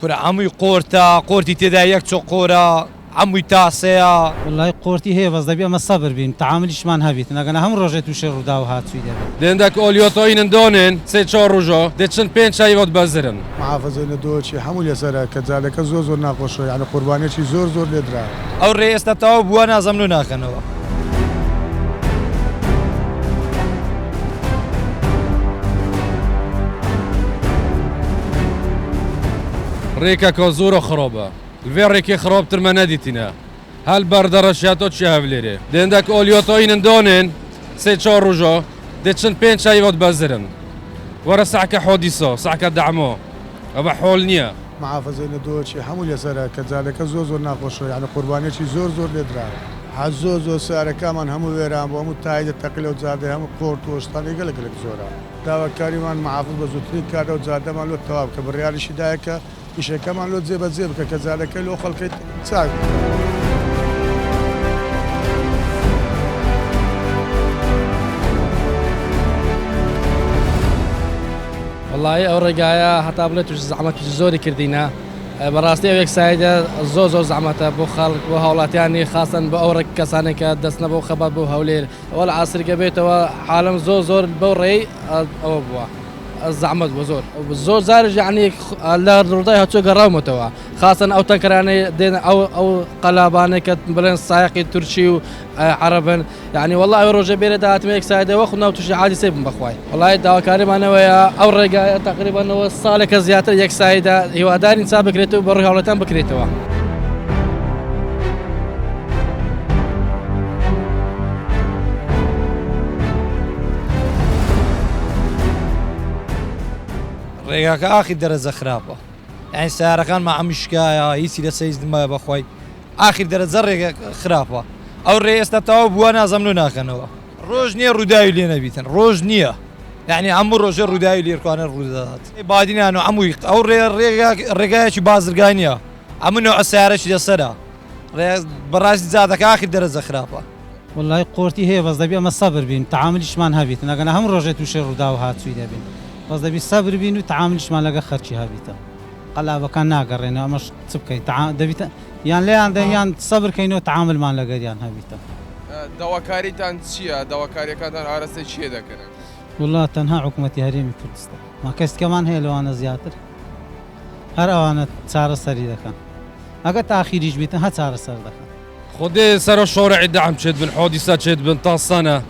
كورة عموي قورتا قورتي تدا يكتو قورة عموي تاسيا والله قورتي هي بس دبي اما الصبر بين تعاملش مان هبيت انا هم روجت وشر داو هات سويدا دندك اوليوتوين دونن سي چور روجو دچن پنج شای ود بزرن محافظين دوشي حمول يسرا كذلك زور ناقوش يعني قرباني شي زور لدرا او رئيس تاو بوانا زمنو ناخنوا ريكا كوزورو خروبه الفيريكي خروب ترمناديتنا هل بردرشاتو تشافليري دندك اوليوتوين دونن سي چور روجو دچن پنج شای ود بزرن ورا ساعه حوديسو ساعه دعمو ابا حولنيا محافظين دوشي حمول يسرا كذلك زور ناقوش يعني قرباني شي زور لدرا عزوزو سعر كمان هم ويران وهم تايد تقلو زاده هم قورت وشطاني قلق زورا داوا كريمان محافظ بزوتري كارو زاده مالو تواب كبريال شدايك إيش كمان لو زيب كذلك لو خلقت ساق والله أو رجايا حتى قبلت زعمت زوري كردينا براستي ويك سايدة زوزو زعمتها بو خلق بو هولات يعني خاصة بأورك كسانة كدسنا بو خبر بو هولير ولا عصر جبيته وحالم زور بوري أو بوا الزعمت بزور بالزور زارج يعني لا رضيها تجرب متوا خاصة أو تكراني دين أو قلاباني كتبلن السائق ترشي عربا يعني والله روجا بيردات ميك سايدة وخنا وتشي عادي سيب بخواي والله دوا كريم أنا ويا أو رجع تقريبا والصالة زيادة يك سايدة هو دارين سابق ريتو بروح ولتان بكريتوا ريقاك آخر درجة خرابة يعني سيارة كان مع مشكاية يسي لسيز ما بخوي آخر درجة ريقاك خرابة أو الرئيس تاو بوانا زمنو ناخنوا روج نية رودايو لينا بيتن روج نية يعني عمو روج رودايو ليركوان الرودات بعدين أنا عمو أو الريقاك بازرقانية عمو نوع السيارة شي الصدا براس زادك آخر درجة خرابة والله قورتي هي بس دبي اما الصبر بين تعاملش مان هبيت انا هم روجت وشر داو هات سويدا بين بس دبي الصبر بين وتعاملش مان لقى خرشي هبيتا قلابه كان ناقرينا مش تبكي دبي يعني ليه عندنا يعني صبر كينو تعامل مان لقى يعني هبيتا دواكاري تان چیه دواكاري كان عرسه چیه دكنا والله تنها حكومتي هريمي كردستان ما كست كمان هي لو انا زياتر هر اوانه صار سري دكان اگه تاخيريش بيتن ها صار سر دكان خدي سر الشورع دعم شد بالحادثة شد بنطاسنا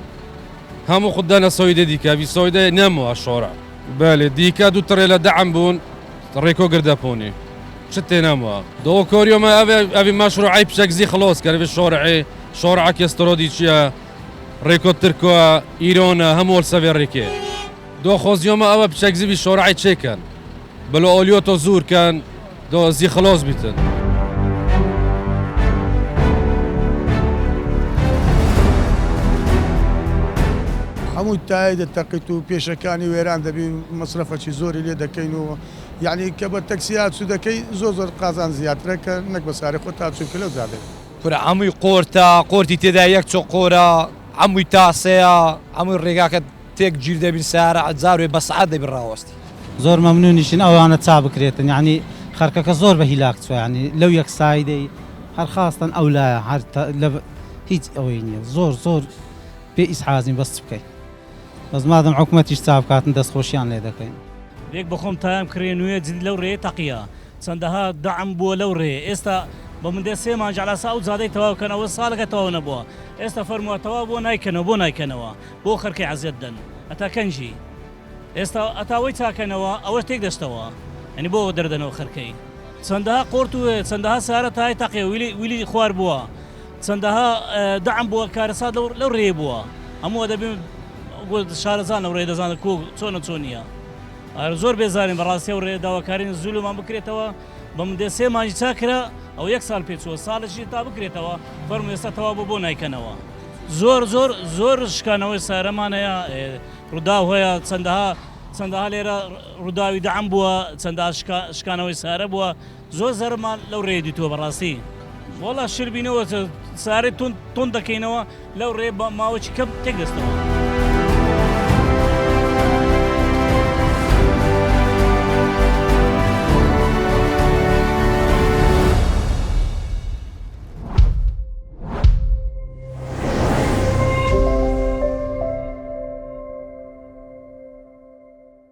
همو خدنا سويدة ديكا بي سويدة نمو الشورع بالي ديكا دو تريلا دعم بون ريكو قردابوني شتي نمو دو كوريو ما ابي مشروعي بشكزي خلاص كان في الشورعي شورعك يسترودي شيا ريكو تركوا ايرونا همو السفير ريكي دو خوزيو ما ابي بشكزي بالشورعي تشيكن بلو اوليوتو زور كان دو زي خلاص بيتن همو تايد تقيتو بيشكاني ويران دبي مصرفه شي زوري لي دكينو يعني كبر تاكسيات سودكي زوزر قازان زياترك انك بساري خطاب شو كيلو زاده كورة عموي قورتا قورتي تدا يكتو قورة عموي تاسيا عموي الرقاك تيك جيردة بن سارة زارو بس عادة بالراوستي زور ممنونيشن او انا تصاب كريتن يعني خركك زور بهلاك يعني لو يك سايدي هر خاصة او لا هر هيج اويني زور بئس حازم بس بكي بس مادام حكومتي تصاب كاتن دست خوشيان ليدكين ليك بخوم تايم كرينوية زيد لو ري تقيا صندها دعم بو لو ري استا بمن سيما جعل ساوت زادي تواو كان او صالك تواو نبوا استا فرموا تواو بو نايكنوا بو خركي عزيدن اتا كنجي استا اتاوي تاكنوا او تيك دستوا يعني بو دردنو خركي صندها قورتو صندها سارت هاي تقيا ويلي خوار بوا صندها دعم بو كارسات لو ري بوا امو دبي قلت شارزان لو ري زان كو تسونيا زور بيزارين براسي وري دواكارين زولو ما بكريتوا بمدي سي ما تاكرا او يك سال بيتسو سال شي تا بكريتوا فرم يستوا بو نايكنوا زور شكانو سارمانيا ردا هويا صندها ليرا ردا دعم بوا صندها شكانو ساره بوا زور زرمان لو ريديتو براسي والله شربينو ساري تون دكينوا لو ري ما وش كم تقدستوا